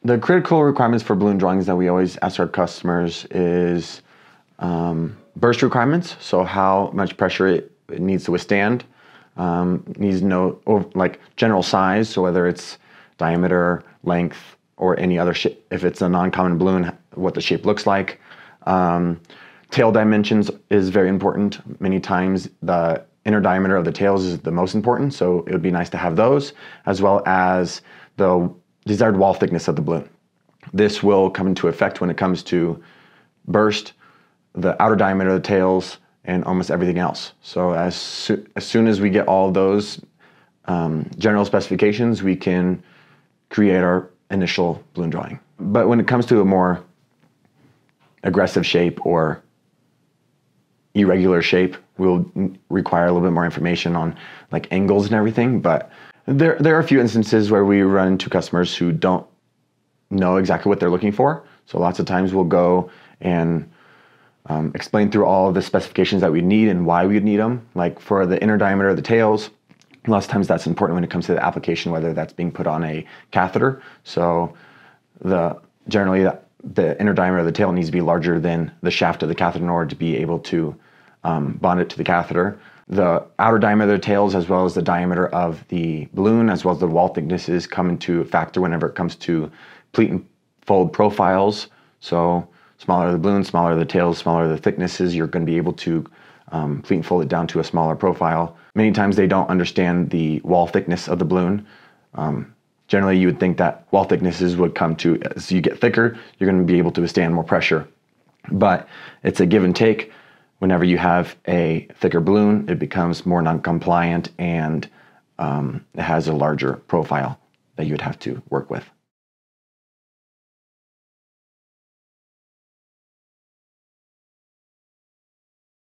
The critical requirements for balloon drawings that we always ask our customers is burst requirements. So how much pressure it needs to withstand. Needs to know like general size. So whether it's diameter, length, or any other shape. If it's a non-common balloon, what the shape looks like. Tail dimensions is very important. Many times the inner diameter of the tails is the most important. So it would be nice to have those, as well as the desired wall thickness of the balloon. This will come into effect when it comes to burst, the outer diameter of the tails, and almost everything else. So as soon as we get all of those general specifications, we can create our initial balloon drawing. But when it comes to a more aggressive shape or irregular shape, we'll require a little bit more information on like angles and everything. But there are a few instances where we run into customers who don't know exactly what they're looking for. So lots of times we'll go and explain through all of the specifications that we need and why we would need them. Like for the inner diameter of the tails, lots of times that's important when it comes to the application, whether that's being put on a catheter. So generally the inner diameter of the tail needs to be larger than the shaft of the catheter in order to be able to bond it to the catheter. The outer diameter of the tails, as well as the diameter of the balloon, as well as the wall thicknesses, come into a factor whenever it comes to pleat and fold profiles. So smaller the balloon, smaller the tails, smaller the thicknesses, you're going to be able to pleat and fold it down to a smaller profile. Many times they don't understand the wall thickness of the balloon. Generally, you would think that wall thicknesses would come to, as you get thicker, you're going to be able to withstand more pressure. But it's a give and take. Whenever you have a thicker balloon, it becomes more non-compliant and it has a larger profile that you would have to work with.